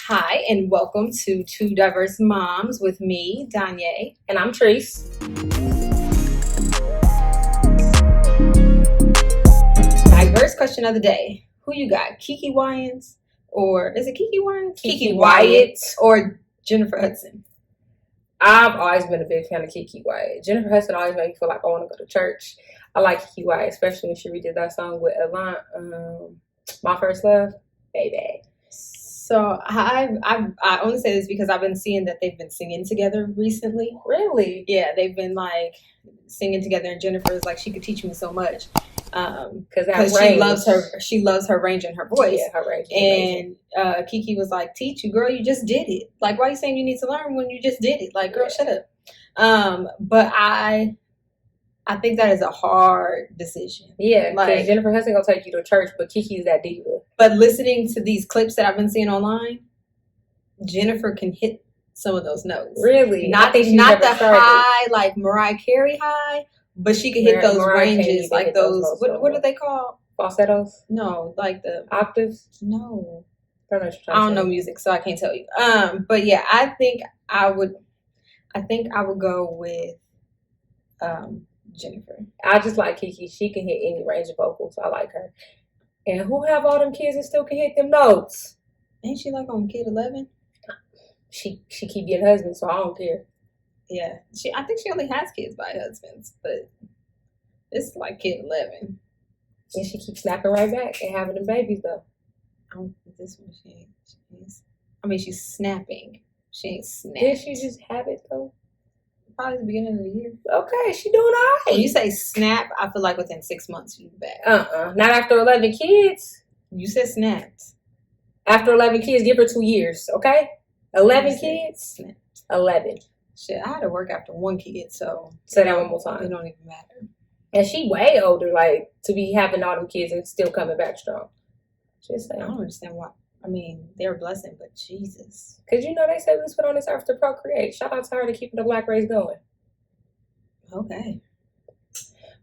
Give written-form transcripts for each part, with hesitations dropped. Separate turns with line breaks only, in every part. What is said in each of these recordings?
Hi, and welcome to Two Diverse Moms with me, Danye.
And I'm Treese.
Diverse question of the day. Who you got? Kiki Wyans? Or is it Kiki Wyans?
Kiki Wyatt.
Or Jennifer Hudson?
I've always been a big fan of Kiki Wyatt. Jennifer Hudson always made me feel like I want to go to church. I like Kiki Wyatt, especially when she redid that song with Avant, My First Love. Baby.
So I only say this because I've been seeing that they've been singing together recently.
Really?
Yeah, they've been like singing together, and Jennifer is like, she could teach me so much because she loves her range in her voice.
Yeah, her range.
And Kiki was like, "Teach you, girl. You just did it. Like, why are you saying you need to learn when you just did it? Like, girl, shut up." But I think that is a hard decision.
Yeah, because
like
Jennifer Hudson gonna take you to church, but Kiki's that diva.
But listening to these clips that I've been seeing online, Jennifer can hit some of those notes.
Really?
Not the high, like Mariah Carey high, but she can hit those ranges, like those. What are they called?
Falsettos?
No, like the
octaves.
No,
I
don't know music, so I can't tell you. But yeah, I think I would go with Jennifer.
I just like Kiki. She can hit any range of vocals. I like her. And who have all them kids and still can hit them notes?
Ain't she like on Kid 11?
She keep getting husbands, so I don't care.
Yeah, I think she only has kids by husbands, but it's like Kid 11.
And she keeps snapping right back and having them babies though.
I don't think this one she's snapping. She ain't snapped.
Did she just have it though?
Probably the beginning of the year.
Okay, she doing all right.
When you say snap, I feel like within 6 months you back.
Not after 11 kids.
You said snapped.
After 11 kids, give her 2 years, okay? 11 kids?
Snapped.
11.
Shit, I had to work after 1 kid, so...
Say that one more time.
It don't even matter.
And she way older, like, to be having all them kids and still coming back strong. Just saying.
I don't understand why. I mean, they're a blessing, but Jesus.
Because, they say we was put on this earth to procreate. Shout out to her to keeping the black race going.
Okay.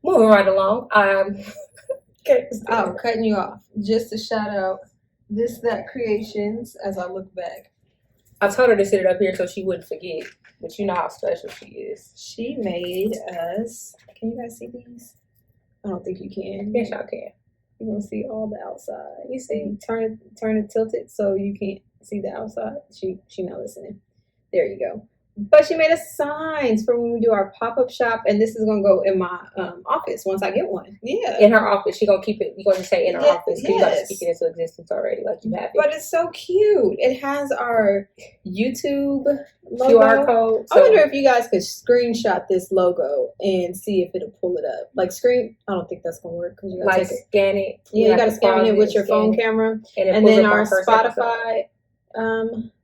Moving right along.
Cutting you off. Just to shout out This That Creations as I look back.
I told her to sit it up here so she wouldn't forget. But you know how special she is.
She made us... Can you guys see these? I don't think you can.
Yes, y'all can.
You're gonna see all the outside. You see, turn it, tilt it so you can't see the outside. She not listening. There you go. But she made us signs for when we do our pop-up shop, and this is gonna go in my office once I get one. Yeah,
in her office. She gonna keep it. You gonna say in her office because you gotta speak it into existence already, like you have it.
But it's so cute. It has our YouTube logo.
QR code.
I wonder if you guys could screenshot this logo and see if it'll pull it up. Like I don't think that's gonna work because you gotta
scan it.
Yeah, you gotta scan it with your phone camera, and then our Spotify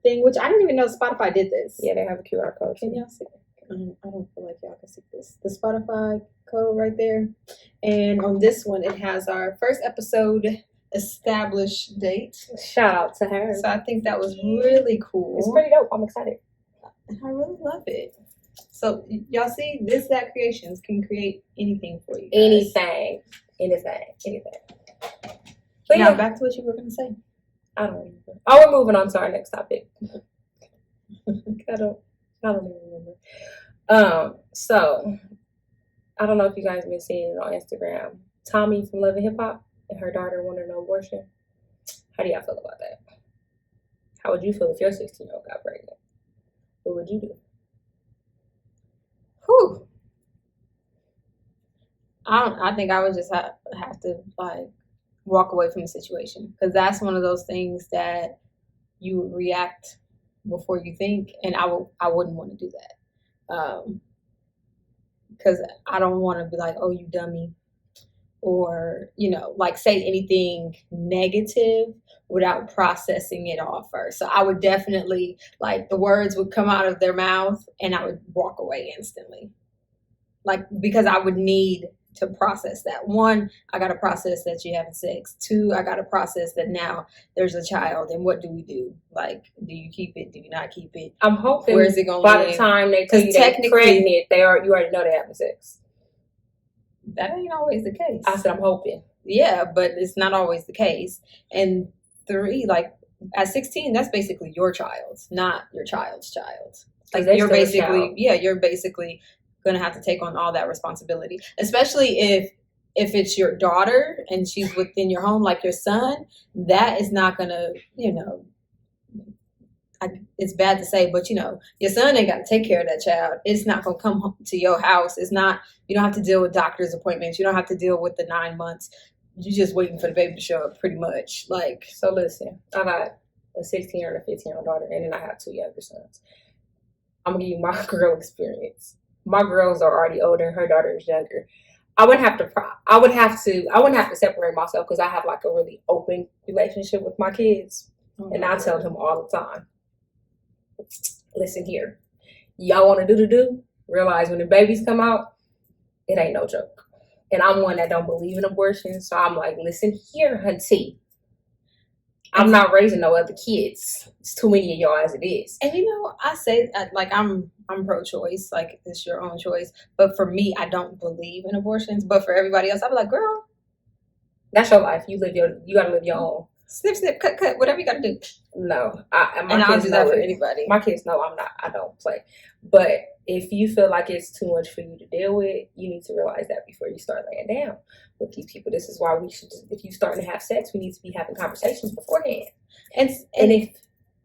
thing, which I didn't even know Spotify did this.
Yeah, they have a QR code.
Can y'all see it? I don't feel like y'all can see this. The Spotify code right there. And on this one, it has our first episode established date.
Shout out to her.
So I think that was really cool.
It's pretty dope. I'm excited.
I really love it. So y'all see, This That Creations can create anything for you guys.
Anything.
But now back to what you were going to say.
I don't remember. Oh, we're moving on to our next topic. I don't even remember. So I don't know if you guys have been seeing it on Instagram. Tommy from Love and Hip Hop and her daughter wanted an abortion. How do y'all feel about that? How would you feel if your 16-year-old got pregnant? What would you do?
Whew. I think I would just have to walk away from the situation, because that's one of those things that you would react before you think, and I wouldn't want to do that, because I don't want to be like, oh, you dummy, or say anything negative without processing it all first. So I would definitely, the words would come out of their mouth and I would walk away instantly, because I would need to process that. 1, I got to process that you're having sex. 2, I got to process that now there's a child, and what do we do? Do you keep it? Do you not keep it?
I'm hoping
where is it going
by the time they tell you they're pregnant, you already know they're having sex.
That ain't always the case.
I said I'm hoping.
Yeah, but it's not always the case. And 3, at 16, that's basically your child, not your child's child. Like you're basically gonna have to take on all that responsibility, especially if it's your daughter and she's within your home, like your son. That is not gonna, it's bad to say, but your son ain't got to take care of that child. It's not gonna come home to your house. It's not. You don't have to deal with doctor's appointments. You don't have to deal with the 9 months. You're just waiting for the baby to show up, pretty much. Like,
so listen, I got a 16-year-old and a 15-year-old daughter, and then I have 2 younger sons. I'm gonna give you my girl experience. My girls are already older. Her daughter is younger. I wouldn't have to separate myself because I have like a really open relationship with my kids, and I tell them all the time. Listen here, y'all want to do realize when the babies come out, it ain't no joke. And I'm one that don't believe in abortion, so I'm like, listen here, hunty, I'm not raising no other kids. It's too many of y'all as it is.
And I say like I'm pro-choice, like it's your own choice, but for me, I don't believe in abortions. But for everybody else, I'd be like, girl,
that's your life. You gotta live your own.
Snip, snip, cut, cut, whatever you gotta do.
No,
I'll do that for anybody.
My kids know I don't play. But if you feel like it's too much for you to deal with, you need to realize that before you start laying down with these people. This is why we should, if you're starting to have sex, we need to be having conversations beforehand. And if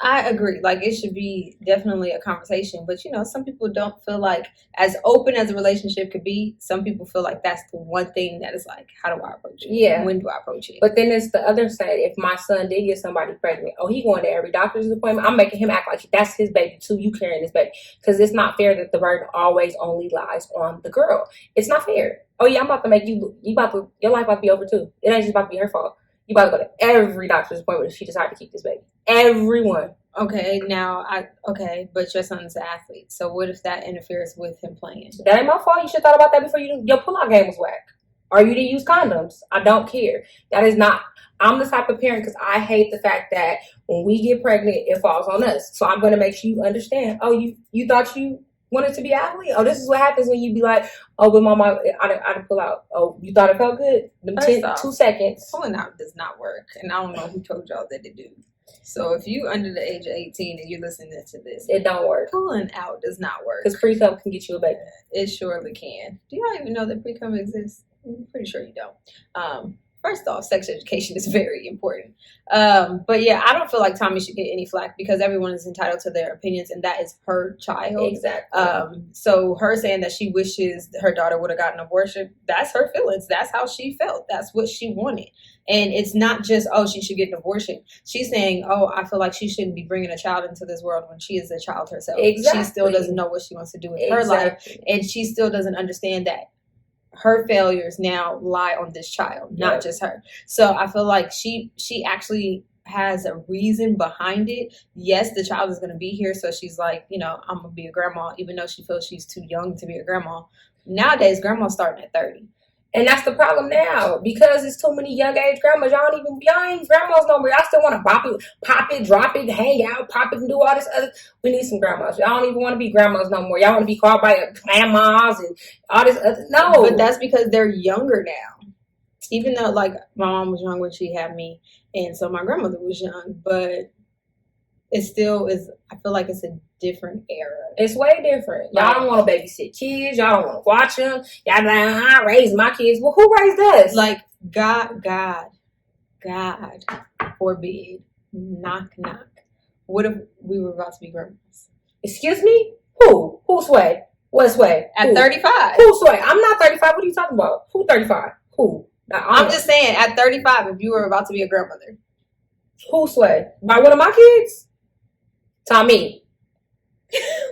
I agree, like it should be definitely a conversation, but some people don't feel like, as open as a relationship could be, some people feel like that's the one thing that is like, how do I approach it?
Yeah.
When do I approach it?
But then it's the other side. If my son did get somebody pregnant, he going to every doctor's appointment, I'm making him act like that's his baby too. You carrying this baby. Because it's not fair that the burden always only lies on the girl. It's not fair. Oh yeah, I'm about to make your life about to be over too. It ain't just about to be her fault. You about to go to every doctor's appointment if she decided to keep this baby. Everyone.
Okay, but your son's an athlete. So what if that interferes with him playing?
That ain't my fault. You should have thought about that before your pull-out game was whack. Or you didn't use condoms. I don't care. That is not. I'm the type of parent because I hate the fact that when we get pregnant, it falls on us. So I'm going to make sure you understand. Oh, you thought you wanted to be an athlete? Oh, this is what happens when you be like, oh, but mama, I didn't pull out. Oh, you thought it felt good? 2 seconds.
Pulling out does not work. And I don't know who told y'all that it do. So if you under the age of 18 and you're listening to this,
it don't work.
Pulling out does not work.
Because pre-cum can get you a baby.
It surely can. Do y'all even know that pre-cum exists? I'm pretty sure you don't. First off, sex education is very important. But yeah, I don't feel like Tommy should get any flack because everyone is entitled to their opinions and that is her child.
Exactly.
So her saying that she wishes her daughter would have gotten an abortion, that's her feelings. That's how she felt. That's what she wanted. And it's not just, she should get an abortion. She's saying, I feel like she shouldn't be bringing a child into this world when she is a child herself.
Exactly.
She still doesn't know what she wants to do with her life. And she still doesn't understand that her failures now lie on this child, not just her. So I feel like she actually has a reason behind it. Yes, the child is going to be here. So she's like, I'm going to be a grandma, even though she feels she's too young to be a grandma. Nowadays, grandma's starting at 30.
And that's the problem now because it's too many young age grandmas. Y'all ain't grandmas no more. Y'all still want to pop it, drop it, hang out, pop it, and do all this other. We need some grandmas. Y'all don't even want to be grandmas no more. Y'all want to be called by grandmas and all this other. No,
but that's because they're younger now. Even though, like, my mom was young when she had me, and so my grandmother was young, but it still is. I feel like it's a different era.
It's way different. Y'all don't want to babysit kids. Y'all don't want to watch them. Y'all like, I raised my kids. Well, who raised us?
Like, God forbid, knock. What if we were about to be grandmas?
Excuse me? Who? Who sway? What sway?
At 35.
Who sway? I'm not 35. What are you talking about? Who 35? Who?
I'm just saying, at 35, if you were about to be a grandmother.
Who sway? By one of my kids? Tommy.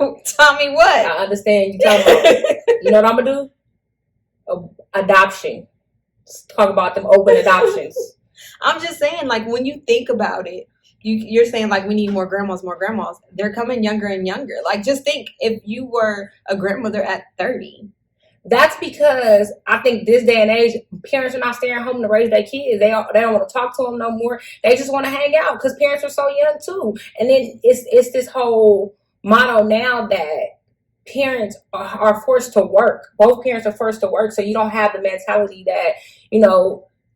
Tommy what?
I understand you talking about. You know what I'm going to do? Adoption. Let's talk about them open adoptions.
I'm just saying, like, when you think about it, you're saying, like, we need more grandmas. They're coming younger and younger. Like, just think if you were a grandmother at 30.
That's because I think this day and age, parents are not staying home to raise their kids. They don't want to talk to them no more. They just want to hang out because parents are so young too. And then it's this whole motto now that parents are forced to work. Both parents are forced to work, so you don't have the mentality that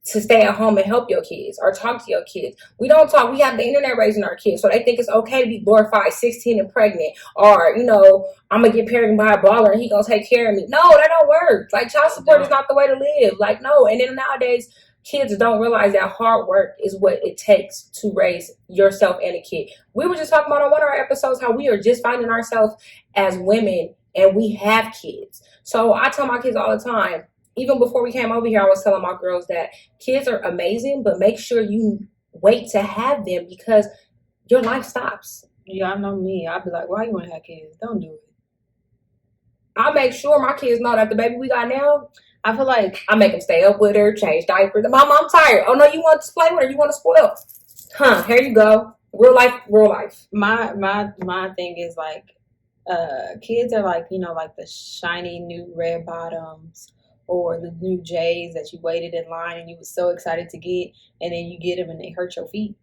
to stay at home and help your kids or talk to your kids. We don't talk. We have the internet raising our kids, so they think it's okay to be glorified 16 and pregnant, or I'm gonna get pregnant by a baller and he gonna take care of me. No, that don't work. Like, child support is not the way to live. Like, no. And then nowadays, kids don't realize that hard work is what it takes to raise yourself and a kid. We were just talking about on one of our episodes how we are just finding ourselves as women and we have kids. So I tell my kids all the time, even before we came over here, I was telling my girls that kids are amazing, but make sure you wait to have them because your life stops.
Yeah, I know me. I'd be like, why you want to have kids? Don't do it.
I make sure my kids know that the baby we got now,
I feel like
I make them stay up with her, change diapers. Mom, I'm tired. Oh, no, you want to play with her? You want to spoil? Huh, here you go. Real life, real life.
My thing is like, kids are like, like the shiny new red bottoms or the new J's that you waited in line and you were so excited to get, and then you get them and they hurt your feet.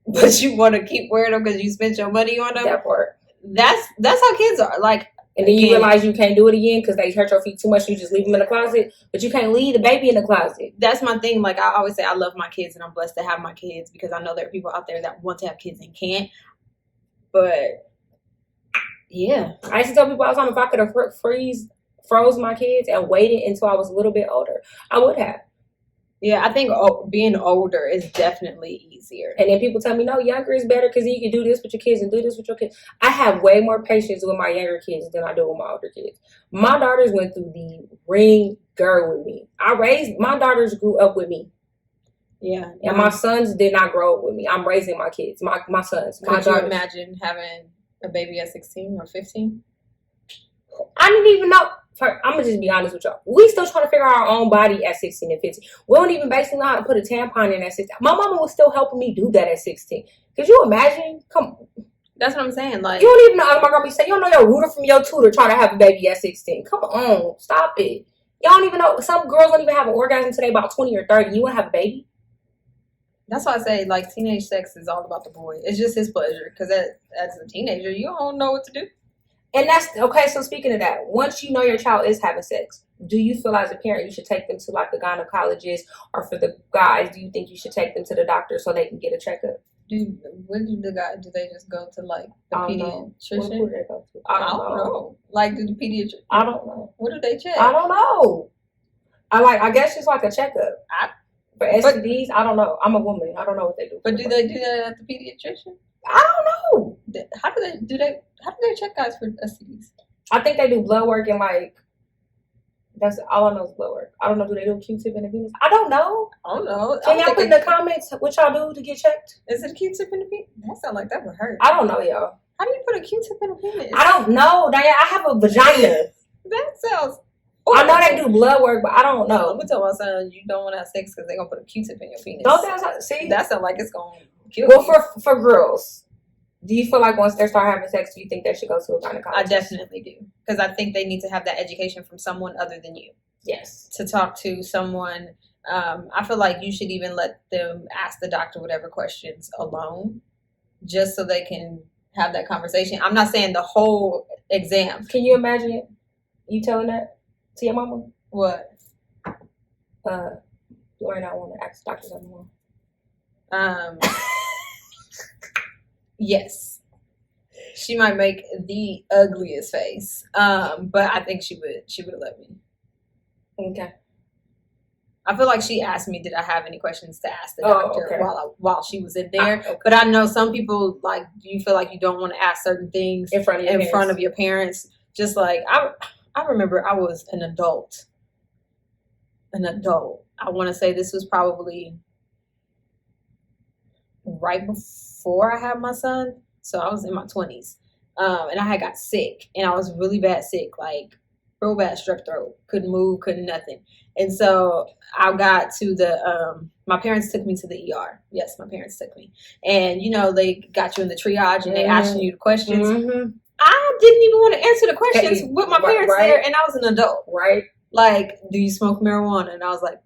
But you want to keep wearing them because you spent your money on them.
That part.
That's how kids are. Like,
and then you realize you can't do it again because they hurt your feet too much. You just leave them in the closet, but you can't leave the baby in the closet.
That's my thing. Like, I always say I love my kids and I'm blessed to have my kids because I know there are people out there that want to have kids and can't. But yeah,
I used to tell people all the time, if I could have froze my kids and waited until I was a little bit older, I would have.
Yeah, I think being older is definitely easier.
And then people tell me, no, younger is better because you can do this with your kids and do this with your kids. I have way more patience with my younger kids than I do with my older kids. My daughters went through the ringer with me. My daughters grew up with me.
Yeah.
And my sons did not grow up with me. I'm raising my kids, my sons.
Could you imagine having a baby at 16 or 15?
I didn't even know. I'm going to just be honest with y'all. We still trying to figure out our own body at 16 and 15. We don't even basically know how to put a tampon in at 16. My mama was still helping me do that at 16. Could you imagine? Come on.
That's what I'm saying. Like,
you don't even know. I'm going to be saying, you don't know your rooter from your tutor trying to have a baby at 16. Come on. Stop it. Y'all don't even know. Some girls don't even have an orgasm until they about 20 or 30. You want to have a baby?
That's why I say, like, teenage sex is all about the boy. It's just his pleasure. Because as a teenager, you don't know what to do.
And that's okay. So speaking of that, once you know your child is having sex, do you feel as a parent you should take them to like the gynecologist, or for the guys, do you think you should take them to the doctor so they can get a checkup?
When do the guys, do they just go to like the pediatrician?
Who do they go to?
I don't know. Like, do the pediatrician?
I don't know.
What do they check?
I don't know. I guess it's like a checkup. For STDs, I don't know. I'm a woman. I don't know what they do.
But do they do that at the pediatrician?
I don't know.
How do they check guys for STDs?
I think they do blood work and like, that's all I know is blood work. I don't know. Do they do a Q-tip in the penis? I don't know.
I don't know.
Can y'all put in the comments what y'all do to get checked?
Is it a Q-tip in the penis? That sounds like that would hurt.
I don't know, y'all.
How do you put a Q-tip in the penis?
I don't know, Diane. I have a vagina.
That sounds.
I know they do blood work, but I don't know.
I'm gonna tell my son you don't want to have sex because they're gonna put a Q-tip in your penis.
Don't that see?
That sounds like it's gonna kill
you.
Well,
for girls, do you feel like once they start having sex, do you think they should go to a gynecologist?
I definitely do, because I think they need to have that education from someone other than you.
Yes.
To talk to someone. I feel like you should even let them ask the doctor whatever questions alone, just so they can have that conversation. I'm not saying the whole exam.
Can you imagine it? You telling that to your mama?
What?
Do I not want to ask doctors anymore?
Yes. She might make the ugliest face. But I think she would let me.
Okay.
I feel like she asked me, did I have any questions to ask the doctor while she was in there.
Okay.
But I know some people, like, do you feel like you don't want to ask certain things
in front of
your parents? Just like, I remember I was an adult. I want to say this was probably right before I had my son. So I was in my 20s. And I had got sick. And I was really bad sick. Like, real bad strep throat. Couldn't move, couldn't nothing. And so I got to my parents took me to the ER. Yes, my parents took me. And, they got you in the triage and they asking you the questions. Mm-hmm. I didn't even want to answer the questions with my parents there. And I was an adult.
Right.
Like, do you smoke marijuana? And I was like,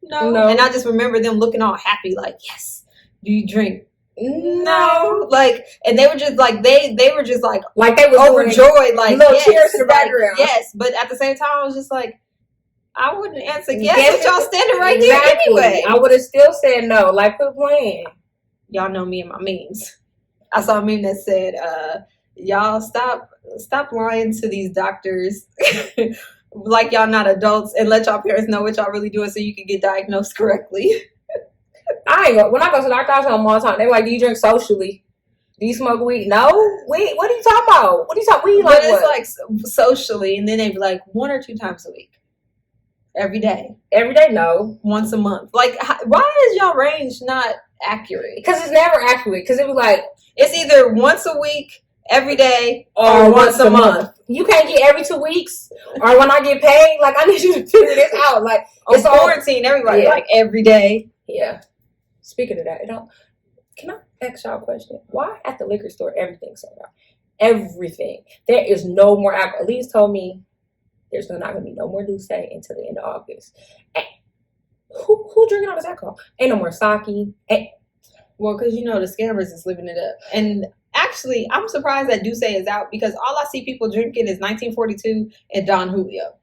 no. And I just remember them looking all happy, like, yes. Do you drink? No. Like, and they were just like, they were just like
they were
overjoyed, like,
little
yes,
cheers in the background.
Yes. But at the same time, I was just like, I wouldn't answer yes, but y'all standing right here anyway.
I would have still said no. Like, quit playing.
Y'all know me and my memes. I saw a meme that said, y'all stop lying to these doctors like y'all not adults and let y'all parents know what y'all really doing so you can get diagnosed correctly.
When I go to the doctor, I tell them all the time, they're like, do you drink socially? Do you smoke weed? No. Weed? What are you talking about? What are you talking about?
But it's like socially, and then they be like 1 or 2 times a week. Every day.
Every day? No.
Once a month. Like, why is y'all range not accurate?
Because it's never accurate. Because it was like,
it's either once a week, every day, or once a month.
You can't get every 2 weeks, or when I get paid. Like, I need you to figure this out. Like,
it's quarantine. Everybody like every day.
Yeah. Speaking of that, can I ask y'all a question? Why at the liquor store everything's sold out? Everything. There is no more alcohol. Elise told me there's not going to be no more Douce until the end of August. And who drinking all this alcohol? Ain't no more sake.
Well, because the scammers is living it up. And actually, I'm surprised that Douce is out because all I see people drinking is 1942 and Don Julio.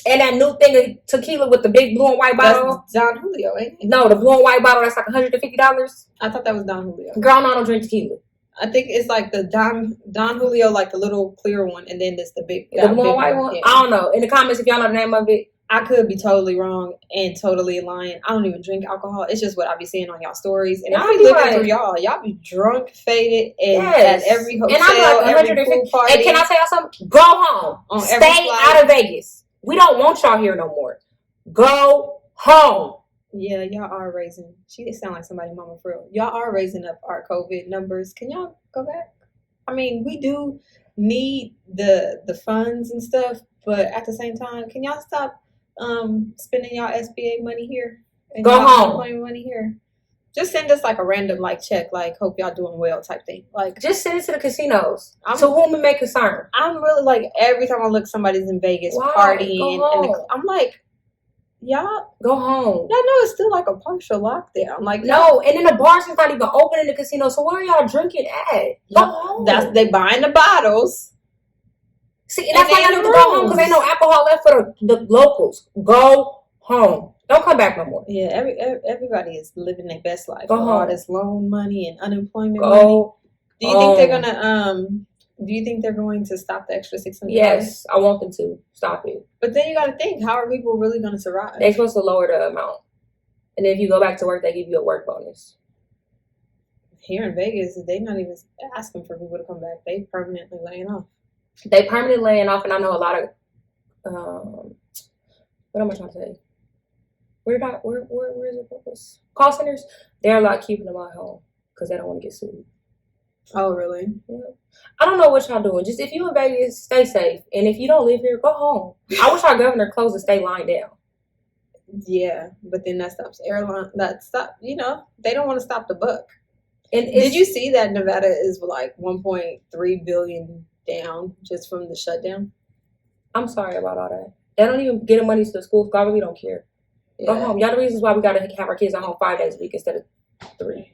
And that new thing of tequila with the big blue and white bottle.
That's Don Julio, ain't it?
No, the blue and white bottle that's like $150.
I thought that was Don Julio.
Girl, no, I don't drink tequila.
I think it's like the Don Julio, like the little clear one, and then there's the big,
the blue and white one. Yeah. I don't know. In the comments, if y'all know the name of it,
I could be totally wrong and totally lying. I don't even drink alcohol. It's just what I be seeing on y'all stories, and I be looking through y'all. Y'all be drunk, faded, and at every hotel, and I'm like every pool party.
And can I tell y'all something? Go home. Stay out of Vegas. We don't want y'all here no more. Go home.
Yeah, y'all are raising. She sound like somebody mama for real. Y'all are raising up our COVID numbers. Can y'all go back? I mean, we do need the funds and stuff, but at the same time, can y'all stop spending y'all SBA money here? And
go home.
Money here. Just send us like a random check, hope y'all doing well type thing.
Just send it to the casinos. To whom it may concern.
I'm really every time I look, somebody's in Vegas partying, and I'm like, y'all
go home.
Y'all know it's still a partial lockdown.
No, and then the bars is not even open in the casino. So where are y'all drinking at? Go home.
They buying the bottles.
See, and that's why y'all need to go home because ain't no alcohol left for the locals. Go home. Don't come back no more.
Yeah, everybody is living their best life.
Go home.
All this loan money and unemployment money. Do you think they're gonna Do you think they're going to stop the extra $600?
Yes, I want them to stop it.
But then you got to think, how are people really going to survive?
They're supposed to lower the amount, and if you go back to work, they give you a work bonus.
Here in Vegas, they're not even asking for people to come back. They permanently laying off.
And I know a lot of what am I trying to say? Where is it? Call centers. They're a lot keeping them at home because they don't want to get sued.
Oh, really?
Yeah. I don't know what y'all doing. Just if you in Vegas, stay safe. And if you don't live here, go home. I wish our governor closed the state line down.
Yeah, but then that stops airline. They don't want to stop the buck. And did you see that Nevada is 1.3 billion down just from the shutdown?
I'm sorry about all that. They don't even get the money to the schools. I really don't care. Yeah. Go home. Y'all the reasons why we got to have our kids at home 5 days a week instead of 3.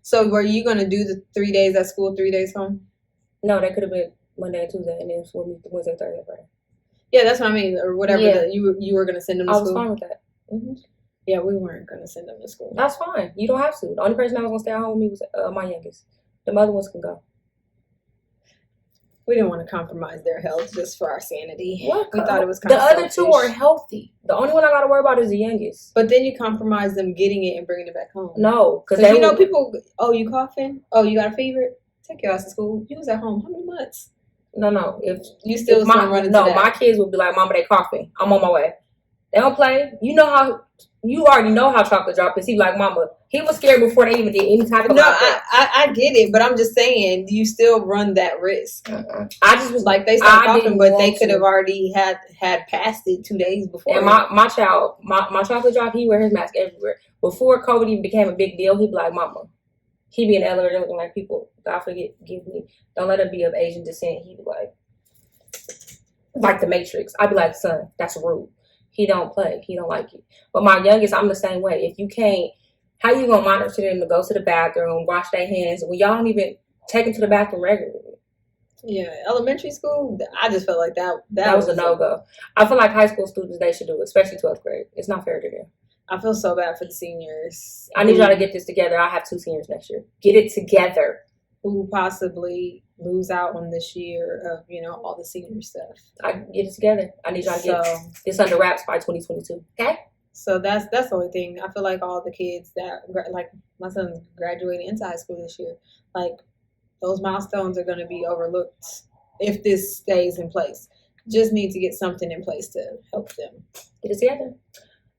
So were you going to do the 3 days at school, 3 days home?
No, that could have been Monday and Tuesday, and then Wednesday, Thursday, Friday.
Yeah, that's what I mean, or whatever. Yeah. You were going to send them to school.
I was fine with that.
Mm-hmm. Yeah, we weren't going to send them to school.
That's fine. You don't have to. The only person that was going to stay at home with me was my youngest. The other ones can go.
We didn't want to compromise their health just for our sanity.
What?
We thought it was kind
of selfish. The other 2 are healthy. The only one I got to worry about is the youngest.
But then you compromise them getting it and bringing it back home.
No.
Because people, you coughing? Oh, you got a fever? Take your ass to school. You was at home. How many months?
No. If
you still running
no, my kids would be like, Mama, they coughing. I'm on my way. They don't play. You already know how chocolate drop is. He like, Mama. He was scared before they even did any type of.
No, I get it, but I'm just saying, you still run that risk.
I just was
they started coughing, but they could have already had passed it 2 days before.
And my chocolate drop, he wear his mask everywhere. Before COVID even became a big deal, he'd be like, Mama. He'd be in the elevator looking like people. God forgive me. Don't let him be of Asian descent. He'd be like the Matrix. I'd be like, son, that's rude. He don't play. He don't like it. But my youngest, I'm the same way. If you can't, how you gonna monitor them to go to the bathroom, wash their hands when y'all don't even take them to the bathroom regularly?
Yeah, elementary school, I just felt like that
was a no-go. I feel like high school students, they should do it, especially 12th grade. It's not fair to them.
I feel so bad for the seniors.
I need y'all to get this together. I have 2 seniors next year. Get it together.
Who possibly lose out on this year of, all the senior stuff.
I get it together. I need y'all to get this under wraps by 2022. Okay?
So that's the only thing. I feel like all the kids that, like my son's graduating into high school this year, like those milestones are going to be overlooked if this stays in place. Just need to get something in place to help them.
Get it together.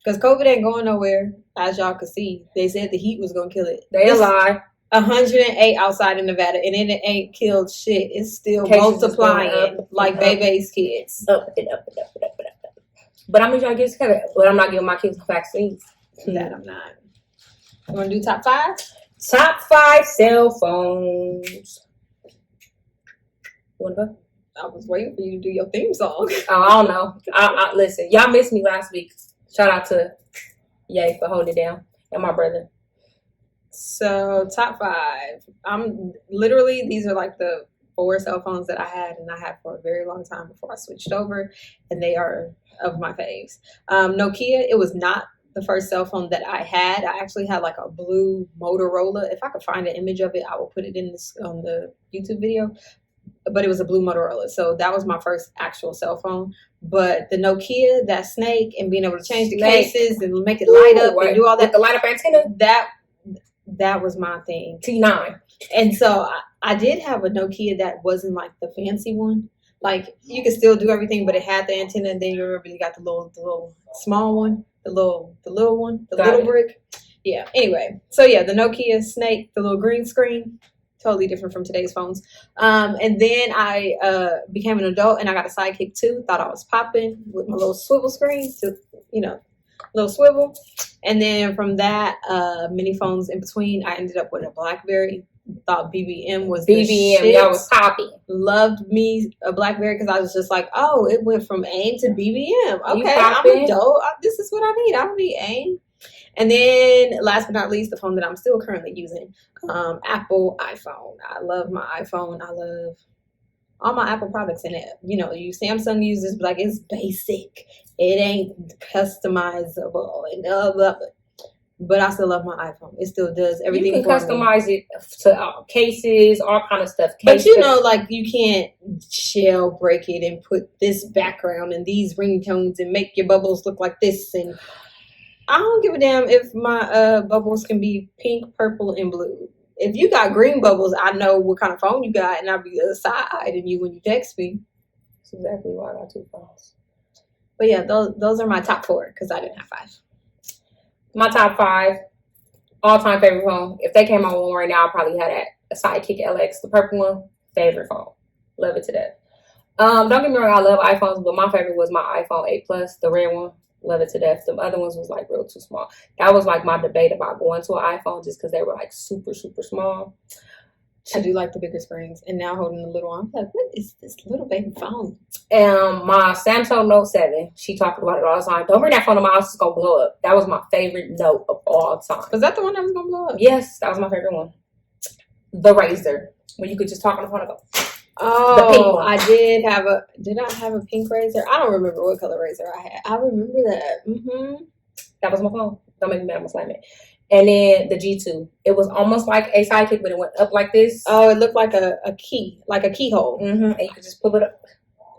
Because COVID ain't going nowhere, as y'all could see. They said the heat was going to kill it.
They lie.
108 outside in Nevada, and it ain't killed shit. It's still multiplying like baby's kids.
Up and up and up and up and up. But I'm gonna get together. But I'm not giving my kids vaccines.
That I'm not. You want to do top 5?
Top 5 cell phones. You want to go?
I was waiting for you to do your theme song.
Oh, I don't know. I listen. Y'all missed me last week. Shout out to Ye for holding it down, and my brother.
So top 5. I'm literally, these are like the 4 cell phones that I had, and I had for a very long time before I switched over, and they are of my faves. Nokia, it was not the first cell phone that I had. I actually had like a blue Motorola. If I could find an image of it, I will put it in this on the YouTube video. But it was a blue Motorola, so that was my first actual cell phone. But the Nokia, that snake, and being able to change the cases and make it light up and do all that,
the light up antenna,
that was my thing.
T9.
And so I did have a Nokia that wasn't like the fancy one. Like you could still do everything, but it had the antenna. And then you remember you got the little small one, the little one, the little brick. Yeah. Anyway, so yeah, the Nokia snake, the little green screen, totally different from today's phones. And then I became an adult, and I got a Sidekick too. Thought I was popping with my little swivel screen, to little swivel. And then from that, many phones in between, I ended up with a BlackBerry. Thought BBM was the shit.
Y'all was popping.
Loved me a BlackBerry because I was just like, oh, it went from AIM to BBM. Okay, I'm dope. This is what I need. I don't need AIM. And then last but not least, the phone that I'm still currently using, Apple iPhone. I love my iPhone. I love all my Apple products in it. Samsung uses like it's basic. It ain't customizable and blah, blah, blah. But I still love my iPhone. It still does everything.
You can customize it to cases, all kind of stuff.
But like you can't jailbreak it and put this background and these ringtones and make your bubbles look like this. And I don't give a damn if my bubbles can be pink, purple, and blue. If you got green bubbles, I know what kind of phone you got, and I'll be side-eyeing you when you text me.
That's exactly why I got 2 phones.
But yeah, those are my top 4 because I didn't have 5.
My top 5 all-time favorite phone. If they came on one right now, I'll probably have that. A Sidekick LX, the purple one. Favorite phone. Love it to death. Don't get me wrong, I love iPhones, but my favorite was my iPhone 8 Plus, the red one. Love it to death. The other ones was like real too small. That was like my debate about going to an iPhone just because they were like super, super small.
I do like the bigger screens, and now holding the little one, I'm like, what is this little baby phone?
My Samsung Note 7, she talked about it all the time. Don't bring that phone to my house, it's gonna blow up. That was my favorite Note of all time.
Was that the one that was gonna blow up?
Yes, that was my favorite one. The Razr, where you could just talk on the phone and go.
Oh, the pink one. Did I have a pink Razr? I don't remember what color Razr I had. I remember that. Mm-hmm.
That was my phone. Don't make me mad, I'm gonna slam it. And then the G2. It was almost like a Sidekick, but it went up like this.
Oh, it looked like a key, like a keyhole.
Mm-hmm. And you could just pull it up.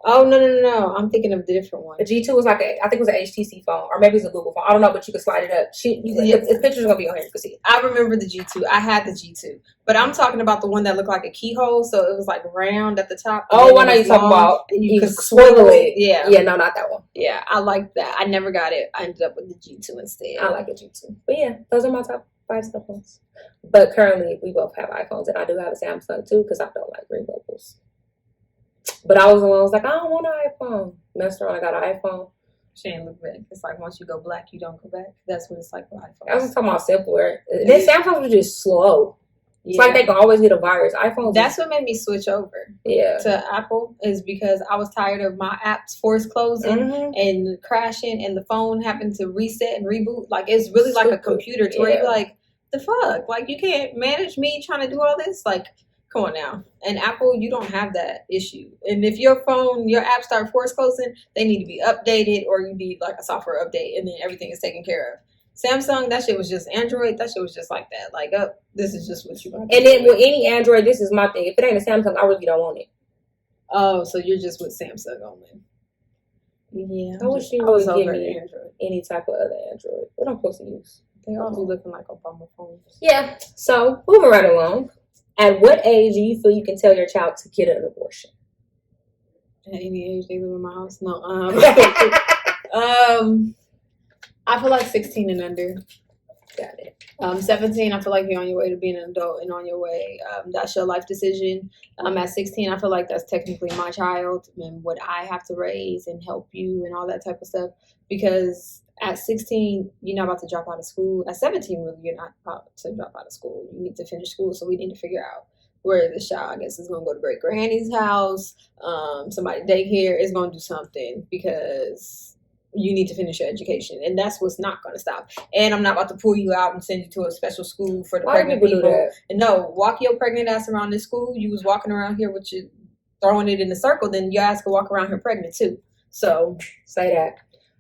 Oh, no. I'm thinking of the different one.
The G2 was like I think it was an HTC phone, or maybe it's a Google phone. I don't know, but you could slide it up. The picture's going to be on here. You can see it.
I remember the G2. I had the G2. But I'm talking about the one that looked like a keyhole, so it was like round at the top.
Oh, I know you're talking about.
And you could swivel it. Yeah.
Yeah, no, not that one.
Yeah, I like that. I never got it. I ended up with the G2 instead.
I like the G2. But yeah, those are my top 5 cell phones. But currently, we both have iPhones, and I do have a Samsung too because I don't like green bubbles. But I was the one who was like, I don't want an iPhone. Messed around, I got an iPhone.
She ain't look back. It's like once you go black, you don't go back. That's what it's like with iPhones.
I was just talking about simpler. Then Samsungs were just slow. It's like they can always get a virus. iPhones.
That's what made me switch over.
Yeah.
To Apple is because I was tired of my apps force closing and crashing, and the phone having to reset and reboot. Like it's really like a computer to where you're like, the fuck? Like you can't manage me trying to do all this. Like Come on now. And Apple, you don't have that issue. And if your phone, your apps start force closing, they need to be updated, or you need like a software update, and then everything is taken care of. Samsung, that shit was just Android. That shit was just like that. Like, this is just what you want.
And then with any Android, this is my thing. If it ain't a Samsung, I really don't want it.
Oh, so you're just with Samsung only. Yeah.
I wish you would give me Android. Any type of other Android. What I'm supposed to use.
They all be looking like Obama phones.
Yeah. So, moving right along. At what age do you feel you can tell your child to get an abortion?
At any age they live in my house? No. I feel like 16 and under.
Got it.
17, I feel like you're on your way to being an adult and on your way. That's your life decision. At 16, I feel like that's technically my child and what I have to raise and help you and all that type of stuff. Because at 16, you're not about to drop out of school. At 17, really, you're not about to drop out of school. You need to finish school, so we need to figure out where this child, I guess, is going to go to great granny's house. Somebody daycare is going to do something because you need to finish your education, and that's what's not going to stop. And I'm not about to pull you out and send you to a special school for the pregnant people. And no, walk your pregnant ass around this school. You was walking around here with you throwing it in a circle, then your ass can walk around here pregnant too. So
say that.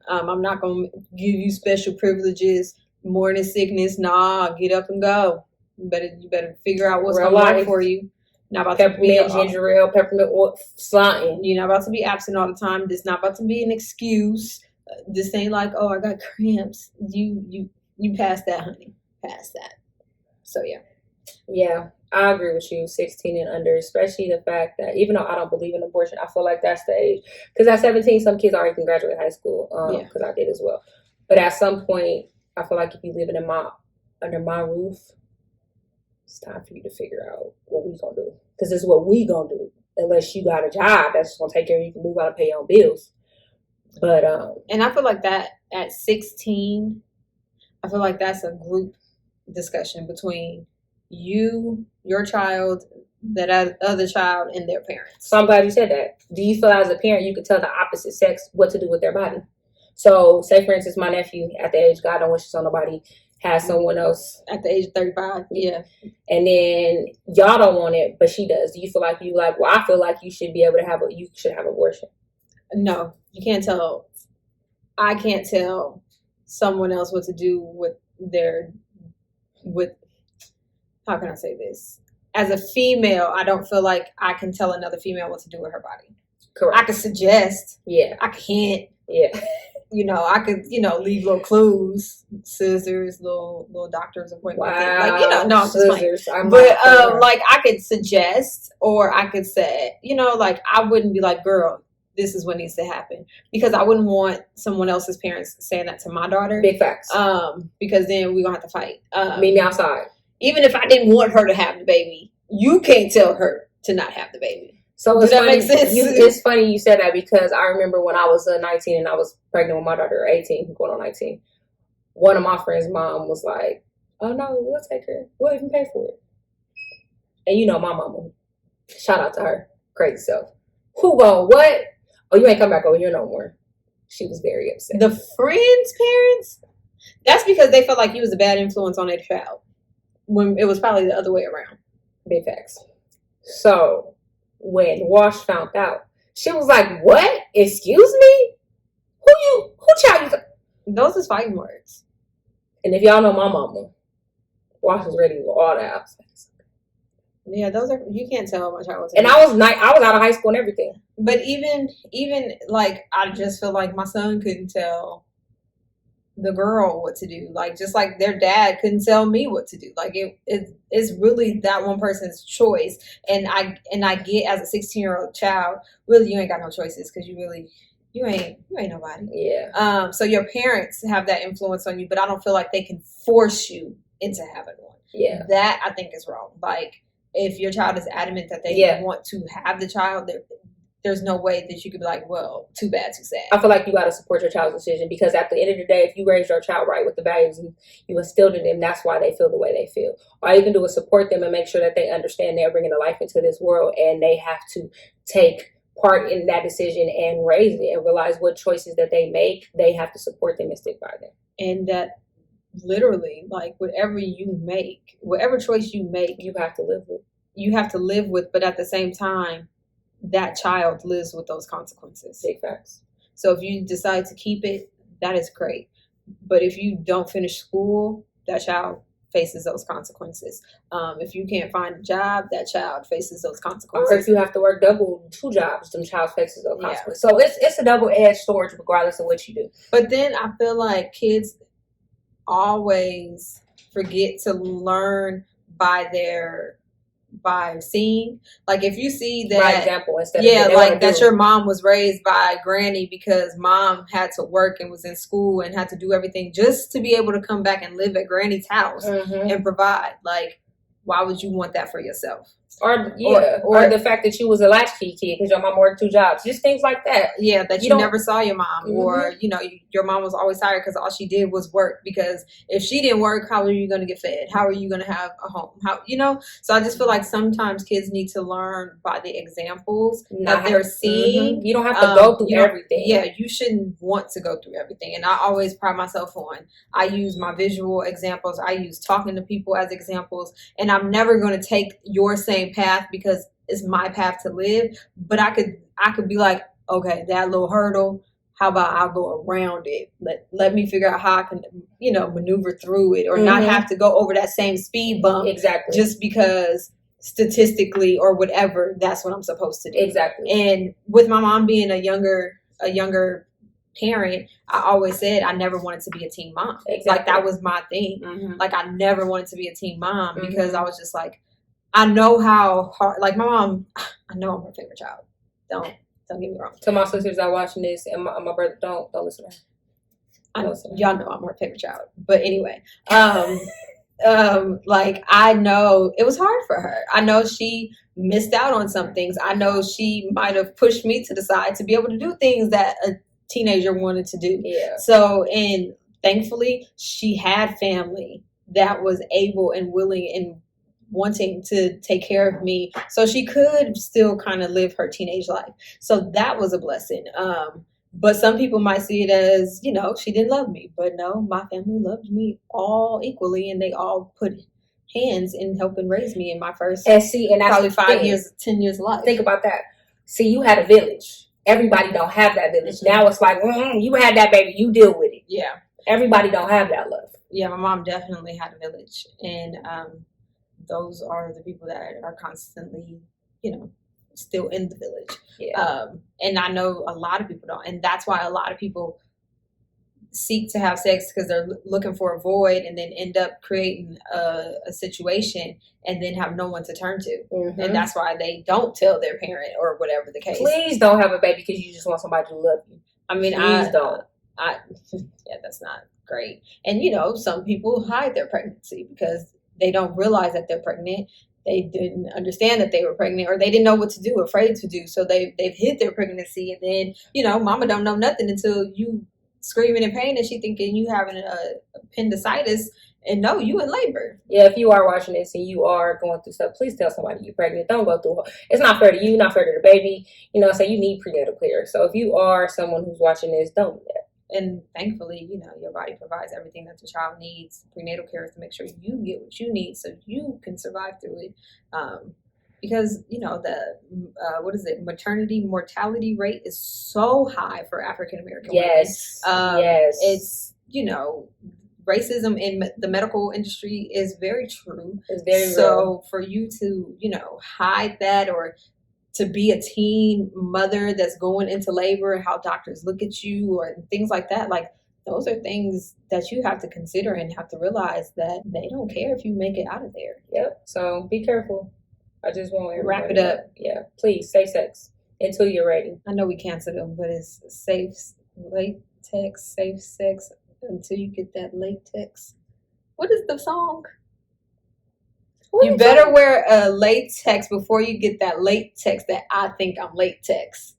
I'm not going to give you special privileges, morning sickness. Nah, get up and go. You better figure out what's going to work for you. Not about
peppermint, ginger ale, peppermint oil, something.
You're not about to be absent all the time. This not about to be an excuse. This ain't like, oh, I got cramps. You passed that, honey. Past that. So
yeah, I agree with you. 16 and under, especially the fact that even though I don't believe in abortion, I feel like that's the age. Because at 17, some kids already can graduate high school. Because I did as well. But at some point, I feel like if you living under my roof, it's time for you to figure out what we gonna do. Because this is what we gonna do. Unless you got a job that's gonna take care of you, you can move out and pay your own bills. But
and I feel like that at 16, I feel like that's a group discussion between you, your child, that other child, and their parents.
So I'm glad you said that. Do you feel as a parent you can tell the opposite sex what to do with their body? So say for instance, my nephew at the age God don't wish this on nobody has someone else
at the age of 35,
and then y'all don't want it, but she does. Do you feel like well, I feel like you should be able to you should have abortion?
No, you can't tell. I can't tell someone else what to do with how can I say this? As a female, I don't feel like I can tell another female what to do with her body.
Correct.
I can suggest.
Yeah.
I can't.
Yeah.
I could, leave little clues, scissors, little doctor's appointment.
Wow.
Like, no, I'm just playing. But I could suggest, or I could say, I wouldn't be like, girl, this is what needs to happen, because I wouldn't want someone else's parents saying that to my daughter.
Big facts.
Because then we're gonna have to fight.
Meet me outside.
Even if I didn't want her to have the baby, you can't tell her to not have the baby.
So
does that make sense?
It's funny you said that, because I remember when I was 19 and I was pregnant with my daughter, 18, going on 19. One of my friends' mom was like, "Oh no, we'll take her. We'll even pay for it." And my mama, shout out to her, crazy self. Who going what? Oh, you ain't come back over here no more. She was very upset.
The friend's parents? That's because they felt like you was a bad influence on their child, when it was probably the other way around.
Big facts. So when Wash found out, she was like, "What? Excuse me? Who child you?"
Those is fighting words.
And if y'all know my mama, Wash was ready to go all that outside.
Yeah, those are, you can't tell my child.
And I was out of high school and everything.
But even like, I just feel like my son couldn't tell the girl what to do. Like, just like their dad couldn't tell me what to do. Like, it's really that one person's choice. And I get, as a 16-year-old child, really you ain't got no choices, because you ain't nobody.
Yeah.
So your parents have that influence on you, but I don't feel like they can force you into having one.
Yeah.
That I think is wrong. Like, if your child is adamant that they want to have the child, there's no way that you could be like, well, too bad, too sad.
I feel like you got to support your child's decision, because at the end of the day, if you raise your child right with the values you instilled in them, that's why they feel the way they feel. All you can do is support them and make sure that they understand they're bringing a life into this world, and they have to take part in that decision and raise it and realize what choices that they make, they have to support them and stick by them.
And that literally, like, whatever choice you make,
you have to live with.
you have to live with, but at the same time, that child lives with those consequences.
Big facts.
So if you decide to keep it, that is great. But if you don't finish school, that child faces those consequences. If you can't find a job, that child faces those consequences.
Or if you have to work two jobs, them child faces those consequences. So it's a double-edged sword regardless of what you do.
But then I feel like kids always forget to learn by seeing. Like if you see that,
by example, instead
of like that your mom was raised by granny because mom had to work and was in school and had to do everything just to be able to come back and live at granny's house and provide. Like, why would you want that for yourself? Or
the fact that you was a latchkey kid because your mom worked 2 jobs, just things like that.
Yeah, that you never saw your mom, or your mom was always tired because all she did was work. Because if she didn't work, how are you going to get fed? How are you going to have a home? So I just feel like sometimes kids need to learn by the examples that they're seeing.
You don't have to go through everything.
Yeah, you shouldn't want to go through everything. And I always pride myself on, I use my visual examples. I use talking to people as examples, and I'm never going to take your same path because it's my path to live, but I could be like, okay, that little hurdle, how about I'll go around it? Let me figure out how I can maneuver through it, or not have to go over that same speed bump just because statistically or whatever that's what I'm supposed to do. And with my mom being a younger parent, I always said I never wanted to be a teen mom. Like that was my thing. Like I never wanted to be a teen mom because I was just like, I know how hard, like my mom, I know I'm her favorite child. Don't get me wrong.
To my sisters that are watching this and my brother, don't listen to her.
Y'all know I'm her favorite child. But anyway, like I know it was hard for her. I know she missed out on some things. I know she might have pushed me to the side to be able to do things that a teenager wanted to do.
Yeah.
So, and thankfully she had family that was able and willing and wanting to take care of me, so she could still kind of live her teenage life. So that was a blessing. But some people might see it as, she didn't love me. But no, my family loved me all equally, and they all put hands in helping raise me in my first
and that's
probably 5 years, 10 years of life.
Think about that. See, you had a village. Everybody don't have that village. Now it's like, you had that baby, you deal with it.
Yeah.
Everybody don't have that love.
Yeah, my mom definitely had a village, and those are the people that are constantly, still in the village.
Yeah.
And I know a lot of people don't. And that's why a lot of people seek to have sex, because they're looking for a void and then end up creating a situation and then have no one to turn to. And that's why they don't tell their parent or whatever the case.
Please don't have a baby because you just want somebody to love you.
I mean,
please don't.
Yeah, that's not great. And, some people hide their pregnancy because they don't realize that they're pregnant. They didn't understand that they were pregnant, or they didn't know what to do, afraid to do. So they've hid their pregnancy, and then, mama don't know nothing until you screaming in pain and she thinking you having a appendicitis, and no, you in labor.
Yeah, if you are watching this and you are going through stuff, please tell somebody you're pregnant. Don't go through it. It's not fair to you, not fair to the baby. So you need prenatal care. So if you are someone who's watching this, don't do that.
And thankfully, your body provides everything that the child needs. Prenatal care is to make sure you get what you need so you can survive through it. Because, the maternity mortality rate is so high for African American women.
Yes.
It's, racism in the medical industry is very true.
It's very real.
So for you to, hide that, or to be a teen mother that's going into labor and how doctors look at you or things like that, like those are things that you have to consider and have to realize that they don't care if you make it out of there.
Yep. So be careful. I just want to
wrap it up.
Yeah. Please, safe sex until you're ready.
I know we canceled them, but it's safe sex until you get that latex. What is the song? You better wear a latex before you get that latex that I think I'm latex.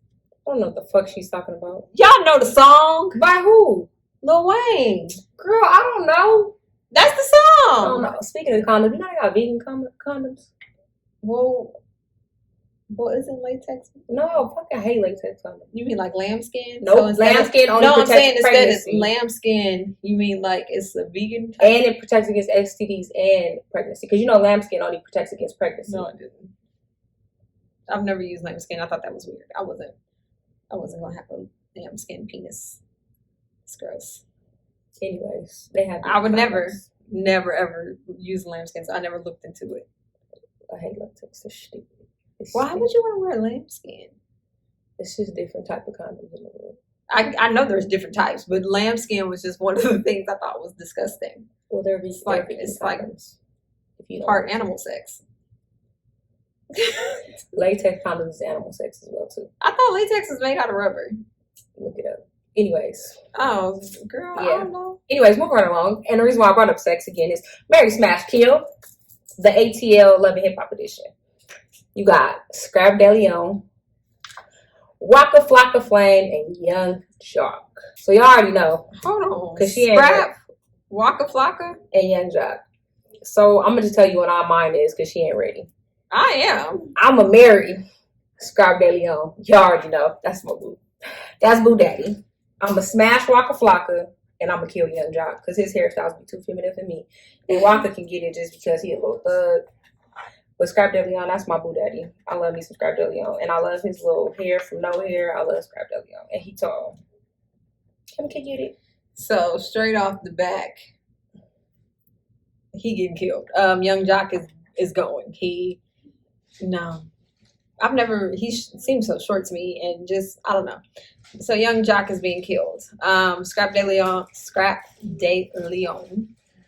I don't know what the fuck she's talking about.
Y'all know the song?
By who?
Lil Wayne.
Girl, I don't know.
That's the song.
I don't know. Speaking of condoms, you know I got vegan condoms?
Well, Well, isn't latex?
No, fucking hate latex condoms.
You mean like lambskin?
Nope, lambskin only
No, I'm saying
protects pregnancy.
instead of lambskin, you mean like it's a vegan type?
And it protects against STDs and pregnancy. Because you know lambskin only protects against pregnancy.
No, it didn't. I've never used lambskin. I thought that was weird. I wasn't gonna have a lambskin penis. It's gross.
Anyways, they have.
I would never ever use lambskin. So I never looked into it.
I hate latex. It's stupid.
Why would you want to wear lambskin?
It's just different type of condoms in the world.
I know there's different types, but lambskin was just one of the things I thought was disgusting.
Well, it's
like
if you
part animal sex.
Latex condoms is animal sex as well too.
I thought latex was made out of rubber.
Look it up. Anyways.
Oh, girl, yeah. I don't know.
Anyways, moving right along. And the reason why I brought up sex again is Mary Smash Kill, the ATL Love and Hip Hop edition. You got Scrap De Leon, Waka Flocka Flame, and Young Jock. So y'all already know.
Hold on.
Cause she
Scrap, Waka Flocka,
and Young Jock. So I'm gonna just tell you what our mind is because she ain't ready.
I am.
I'm a marry Scrap De Leon. Y'all already know. That's my boo. That's Boo Daddy. I'm a smash Waka Flocka, and I'm gonna kill Young Jock because his hairstyles be too feminine for me. And Waka can get it just because he a little thug. But Scrap De Leon, that's my Boo Daddy. I love me some Scrap De Leon. And I love his little hair from no hair. I love Scrap De Leon. And he tall. Kim can get it.
So straight off the back, he getting killed. Young Jock is going. He seems so short to me and just I don't know. So Young Jock is being killed. Scrap De Leon,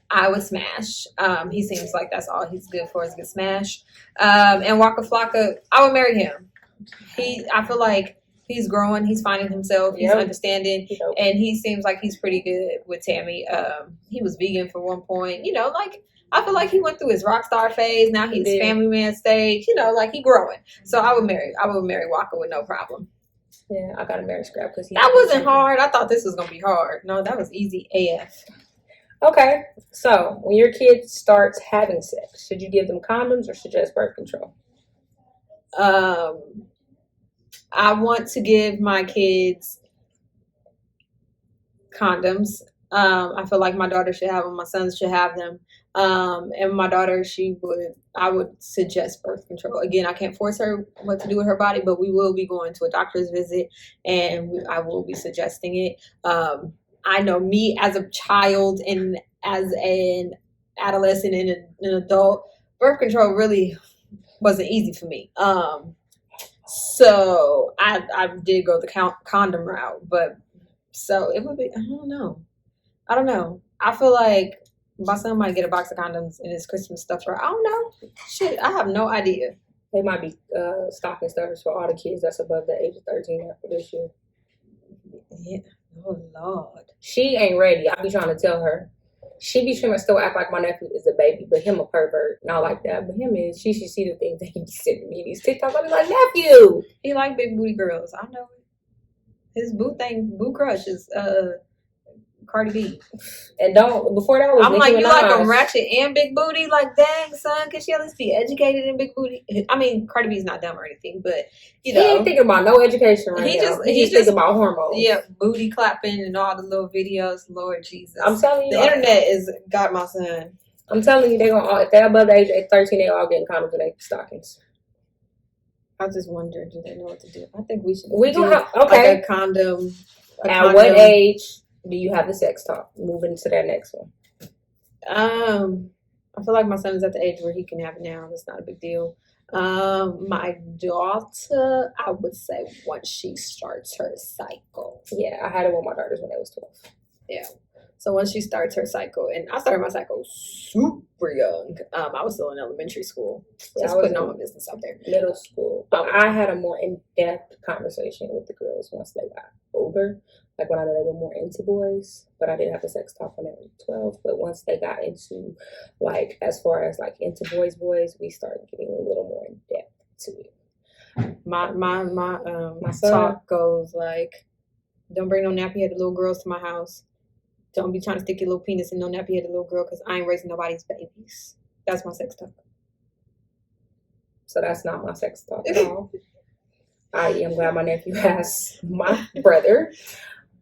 I would smash. He seems like that's all he's good for is a good smash. And Waka Flocka, I would marry him. I feel like he's growing, he's finding himself, he's understanding, and he seems like he's pretty good with Tammy. He was vegan for one point, like I feel like he went through his rock star phase. Now he's family man stage, like he growing. So I would marry Waka with no problem.
Yeah, I gotta marry Scrap because
that wasn't hard. I thought this was gonna be hard. No, that was easy AF.
Okay, so when your kid starts having sex, should you give them condoms or suggest birth control?
I want to give my kids condoms. I feel like my daughter should have them. My sons should have them. And my daughter, I would suggest birth control. Again, I can't force her what to do with her body, but we will be going to a doctor's visit and I will be suggesting it. I know me as a child and as an adolescent and an adult, birth control really wasn't easy for me. So I did go the condom route, but so it would be, I don't know. I feel like my son might get a box of condoms in his Christmas stuff. I don't know. Shit, I have no idea.
They might be stocking stuffers for all the kids that's above the age of 13 after this year.
Yeah. Oh, Lord.
She ain't ready. I be trying to tell her. She be trying to still act like my nephew is a baby, but him a pervert. Not like that. But him is, she should see the things that he be sending me. These TikToks, I be like, nephew.
He like big booty girls. I know it. His boo crush is Cardi B.
And before that was
I'm like, you like them ratchet and big booty? Like, dang, son, could she at least be educated in big booty? I mean, Cardi B's not dumb or anything, but,
He ain't thinking about no education right now. He's just thinking about hormones.
Yeah, booty clapping and all the little videos. Lord Jesus.
I'm telling you.
The internet is got my son.
I'm telling you, if they're above the age of 13, they all getting condoms in their stockings.
I just wonder, do they know what to do? I think we should
do like
a condom.
At what age do you have the sex talk? Moving to that next one.
I feel like my son is at the age where he can have it now. It's not a big deal. My daughter, I would say once she starts her cycle.
Yeah, I had it with my daughters when they was 12.
Yeah. So once she starts her cycle, and I started my cycle super young. I was still in elementary school. Just putting all my business out there.
Middle school. But I had a more in-depth conversation with the girls once they got older. Like when I know they were more into boys, but I didn't have the sex talk when they were 12. But once they got into, like, as far as like into boys, we started getting a little more in depth to it.
My talk goes like, don't bring no nappy-headed little girls to my house. Don't be trying to stick your little penis in no nappy-headed little girl because I ain't raising nobody's babies. That's my sex talk.
So that's not my sex talk at all. I am glad my nephew has my brother.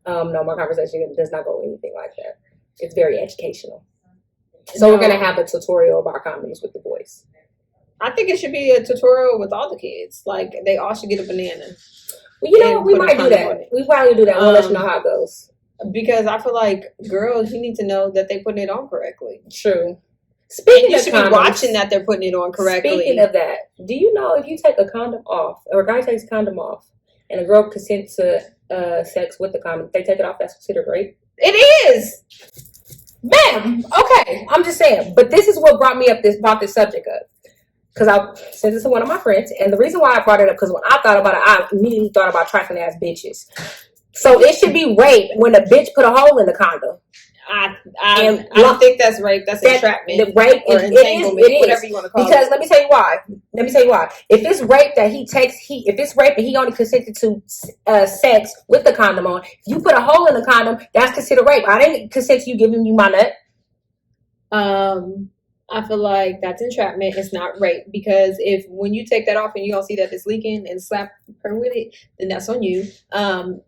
No, my conversation does not go anything like that. It's very educational. So we're gonna have a tutorial about condoms with the boys.
I think it should be a tutorial with all the kids. Like they all should get a banana.
Well, you know, we might do that. We probably do that. We'll let you know how it goes.
Because I feel like girls, you need to know that they putting it on correctly.
True.
Speaking you of should condoms, be watching that they're putting it on correctly.
Speaking of that, do you know if you take a condom off, or a guy takes a condom off, and a girl consents to sex with the condom, they take it off, that's considered rape?
It is.
Bam. Okay, I'm just saying. But this is what brought this subject up. Because I sent this to one of my friends, and the reason why I brought it up, because when I thought about it, I immediately thought about trifling ass bitches. So it should be rape when a bitch put a hole in the condom.
I don't think that's rape. That's entrapment.
The rape
or entanglement,
it is.
Whatever you want to call it.
Because let me tell you why. If it's rape that if it's rape and he only consented to sex with the condom on, if you put a hole in the condom, that's considered rape. I didn't consent to you giving you my nut.
I feel like that's entrapment. It's not rape, because when you take that off and you don't see that it's leaking and slap her with it, then that's on you.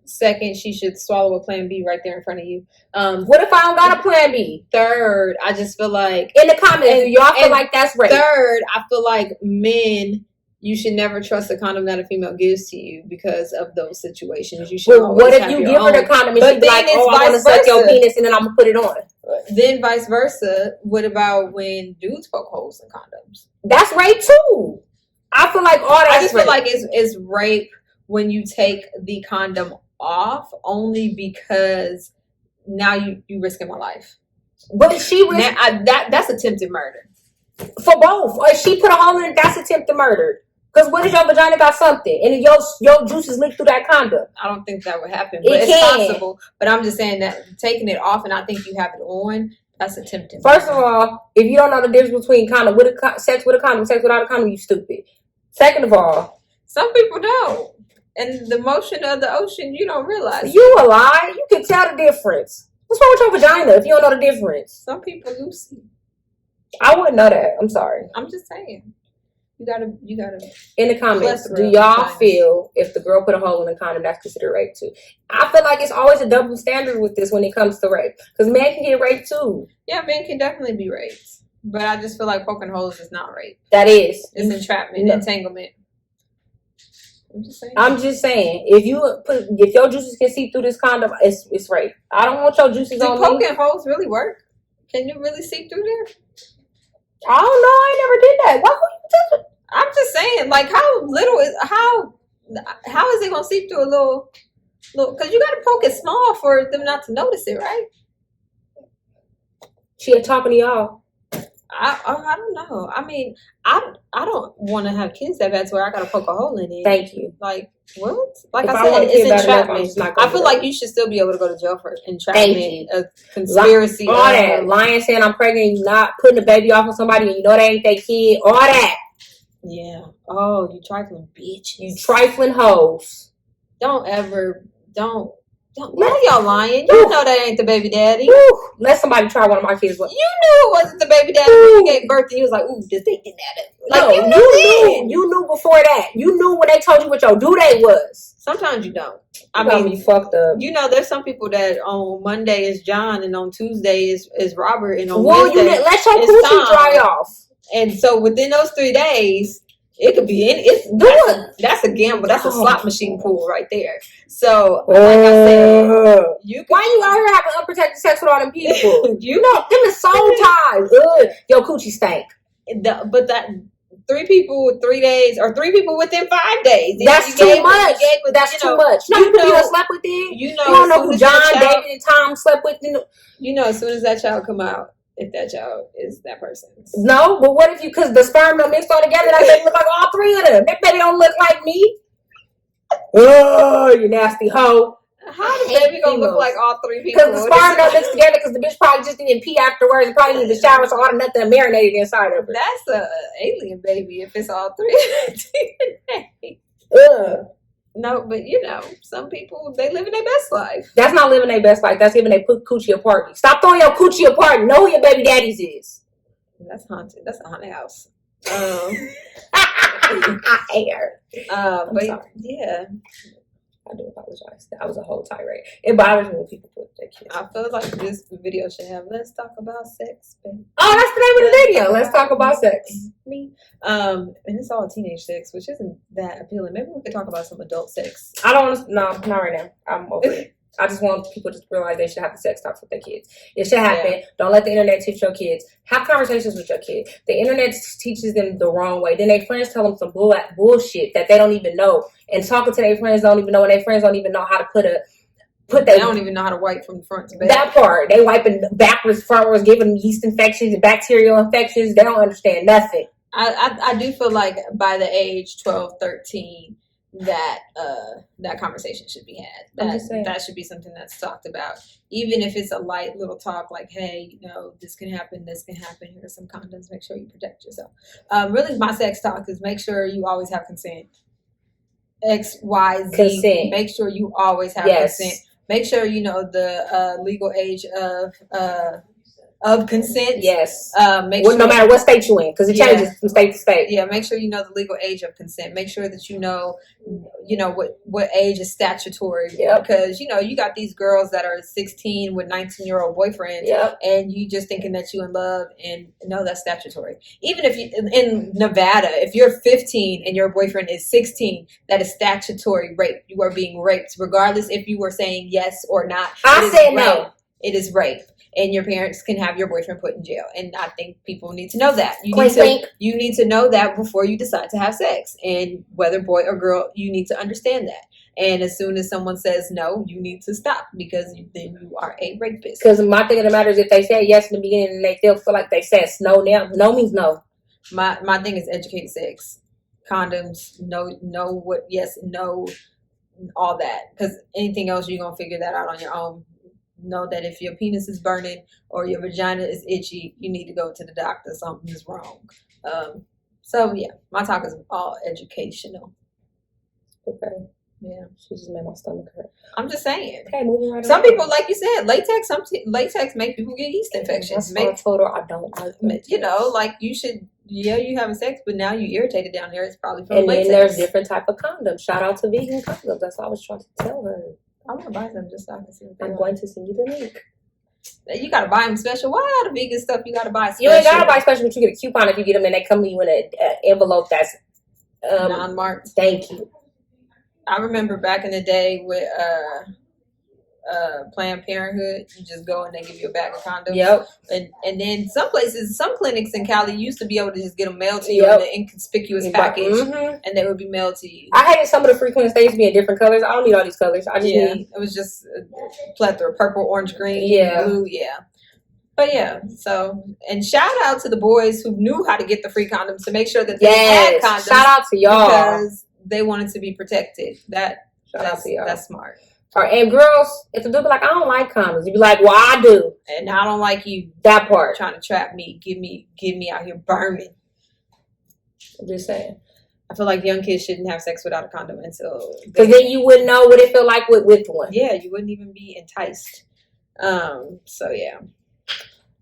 Second, she should swallow a plan B right there in front of you.
What if I don't got a plan B?
Third, I just feel like
in the comments, do y'all feel like that's rape?
Third, I feel like men, you should never trust a condom that a female gives to you because of those situations. You should.
Well, what if you give her the condom and she's like, "Oh, I want to suck your penis," and then I'm gonna put it on?
Then vice versa. What about when dudes poke holes in condoms?
That's rape too. I feel like all that.
I just feel like it's rape when you take the condom off, only because now you risking my life.
But she
that's attempted murder
for both. Or if she put a hole in it, that's attempted murder. Because what if your vagina got something and your juices leak through that condom?
I don't think that would happen, but it's possible. But I'm just saying that taking it off and I think you have it on, that's attempted.
First of all, if you don't know the difference between condom sex with a condom, sex without a condom, you stupid. Second of all,
some people don't. And the motion of the ocean, you don't realize.
You a lie. You can tell the difference. What's wrong with your vagina if you don't know the difference?
Some people do see.
I wouldn't know that. I'm sorry.
I'm just saying. You gotta.
In the comments, do y'all feel if the girl put a hole in the condom, that's considered rape too? I feel like it's always a double standard with this when it comes to rape, because men can get raped too.
Yeah, men can definitely be raped, but I just feel like poking holes is not rape.
That is.
It's entrapment, entanglement.
I'm just saying, if your juices can see through this condom, it's rape. I don't want your juices on me.
Do poking holes really work? Can you really see through there?
I don't know. I never did that. Why would you touch it?
I'm just saying, like, how is it gonna seep through a little? Because you gotta poke it small for them not to notice it, right?
She ain't talking to y'all.
I don't know. I mean, I don't want to have kids that bad, so I gotta poke a hole in it.
Thank you.
Like what? Like I said, it's entrapment. I feel like you should still be able to go to jail for entrapment, a conspiracy,
all that lying, saying I'm pregnant, you not putting a baby off on somebody, and you know they ain't their kid, all that.
Yeah. Oh, you trifling bitch.
You trifling hoes.
Don't. None of y'all lying. You know that ain't the baby daddy.
Ooh, let somebody try one of my kids.
You knew it wasn't the baby daddy when you gave birth, and you was like, "Ooh, this they did that." Like
no, you knew before that. You knew when they told you what your due date was.
Sometimes you don't.
I mean, you fucked up.
You know, there's some people that on Monday is John, and on Tuesday is Robert, and on Wednesday
you let your coochie dry off.
And so within those 3 days, it could be in. That's a gamble. That's a slot machine pool right there. So, like I said,
why you out here having unprotected sex with all them people? You know, them is soul ties. Your coochie stank.
But that 3 people with 3 days, or 3 people within 5 days.
That's too much. That's too much. You know, slept with them. You don't know who John, David, and Tom slept with.
You know, as soon as that child come out, if that child is that person's.
No, but what if because the sperm don't mix all together, that baby look like all 3 of them. That baby don't look like me. Oh, you nasty hoe.
How the baby gonna look like all 3 people?
Because the sperm don't mix together because the bitch probably just didn't pee afterwards and probably needed to shower, so all the nothing marinated inside of her.
That's a alien baby if it's all 3 DNA. No, but you know, some people, they living their best life.
That's not living their best life. That's giving their coochie a party. Stop throwing your coochie a party. Know who your baby daddies is.
That's haunted. That's a haunted house.
I hate her.
But
sorry.
yeah,
I do apologize. That was a whole tirade. It bothers me when people put their kids.
I feel like this video should have "Let's talk about sex."
Oh, that's the name of the video. Let's talk about sex.
Me. And it's all teenage sex, which isn't that appealing. Maybe we could talk about some adult sex.
I don't want to. No, not right now. I'm over it. I just want people to realize they should have the sex talks with their kids. It should happen. Yeah. Don't let the internet teach your kids. Have conversations with your kids. The internet teaches them the wrong way. Then their friends tell them some bullshit that they don't even know. And talking to their friends don't even know. And their friends don't even know how to
they don't even know how to wipe from front to back.
That part. They wiping backwards, frontwards, giving them yeast infections and bacterial infections. They don't understand nothing.
I do feel like by the age 12, 13, that conversation should be had. That should be something that's talked about, even if it's a light little talk like, hey, this can happen, here are some condoms, make sure you protect yourself. Really, my sex talk is make sure you always have consent. X, Y, Z.
Consent.
Make sure you always have consent. Make sure you know the legal age of consent.
Yes.
No
matter what state you're in, because it changes from state to state.
Yeah. Make sure you know the legal age of consent. Make sure that you know what age is statutory.
Yep.
Because you got these girls that are 16 with 19-year-old boyfriends.
Yep.
And you just thinking that you in love, and no, that's statutory. Even if you in Nevada, if you're 15 and your boyfriend is 16, that is statutory rape. You are being raped, regardless if you were saying yes or not.
I said no.
It is rape. And your parents can have your boyfriend put in jail. And I think people need to know that. You need to know that before you decide to have sex. And whether boy or girl, you need to understand that. And as soon as someone says no, you need to stop, because then you are a rapist.
Because my thing of the matter is, if they said yes in the beginning and they still feel like they said no now, no means no.
My thing is educated sex. Condoms, know what yes, no, all that. Because anything else, you're going to figure that out on your own. Know that if your penis is burning or your vagina is itchy, you need to go to the doctor. Something is wrong. So yeah, my talk is all educational.
Okay.
Yeah.
She just made my stomach hurt.
I'm just saying.
Okay, moving right on.
Some people, like you said, latex. Latex make people get yeast infections.
I told her I don't like
like you should. Yeah, you having sex, but now you irritated down there. It's probably from
and
latex.
And then there's different type of condoms. Shout out to vegan condoms. That's all I was trying to tell her.
I want to buy them just so I can see what
I'm going to send you the link.
You got to buy them special. Why all the vegan stuff you got to buy special?
You ain't got to buy special, but you get a coupon if you get them, and they come to you in an envelope that's
non-marked.
Thank you.
I remember back in the day with Planned Parenthood, you just go and they give you a bag of condoms.
Yep.
And then some clinics in Cali used to be able to just get them mailed to you in an inconspicuous package, and they would be mailed to you.
I hated some of the free clinics. They used to be in different colors. I don't need all these colors. I just need.
It was just a plethora: purple, orange, green, blue. Yeah. But yeah, and shout out to the boys who knew how to get the free condoms to make sure that they had condoms.
Shout out to y'all,
because they wanted to be protected. That's smart.
All right, and girls, if the dude be like, I don't like condoms, you be like, well, I do,
and I don't like you.
That part,
trying to trap me, give me out here burning.
I'm just saying.
I feel like young kids shouldn't have sex without a condom
because then you wouldn't know what it felt like with one.
Yeah, you wouldn't even be enticed. So yeah.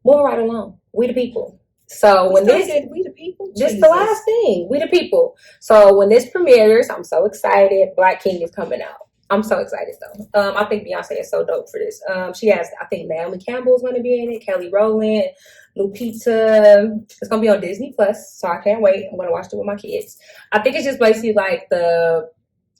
Moving right along, we the people. So when this,
we the people,
just the last thing, we the people. So when this premieres, I'm so excited. Black King is coming out. I'm so excited though. I think Beyonce is so dope for this. She has, I think Naomi Campbell is going to be in it. Kelly Rowland, Lupita. It's going to be on Disney Plus, so I can't wait. I'm going to watch it with my kids. I think it's just basically like the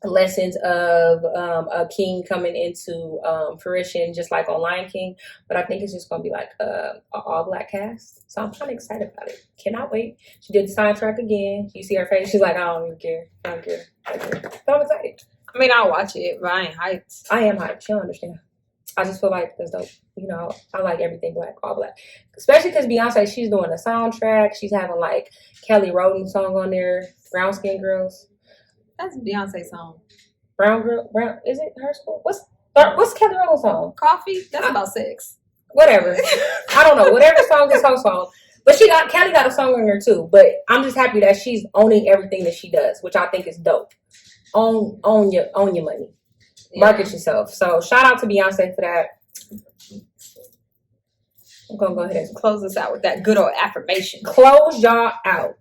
lessons of a king coming into fruition, just like on Lion King. But I think it's just going to be like an all-black cast. So I'm kind of excited about it. Cannot wait. She did the soundtrack again. You see her face. She's like, I don't even care. I don't care. But I'm excited.
I mean, I'll watch it, but I ain't hyped.
I am hyped. She'll understand. I just feel like that's dope. I like everything black, all black. Especially because Beyonce, she's doing a soundtrack. She's having like Kelly Rowland song on there, Brown Skin Girls.
That's Beyonce's song.
Brown, is it her song? What's Kelly Rowland's song?
Coffee? That's about sex.
Whatever. I don't know. Whatever song is her song. But Kelly got a song on there too. But I'm just happy that she's owning everything that she does, which I think is dope. Own your money. Yeah. Market yourself. So shout out to Beyonce for that. I'm gonna go ahead and
close us out with that good old affirmation.
Close y'all out.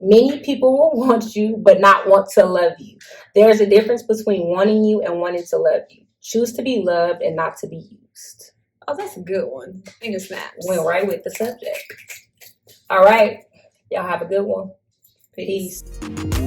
Many people will want you, but not want to love you. There's a difference between wanting you and wanting to love you. Choose to be loved and not to be used.
Oh, that's a good one. Finger snaps.
Went right with the subject. All right. Y'all have a good one.
Peace.
Peace.